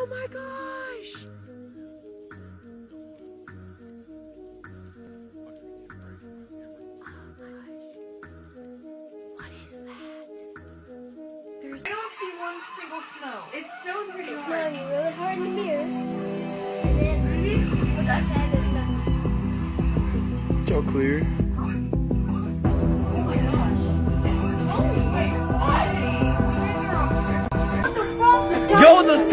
Oh my gosh! What is that? I don't see one single snow. It's snowing pretty It's hard. snowing really hard in here. And then, look outside, there's nothing. It's all clear. Oh my gosh. Oh, wait, what? Yo, the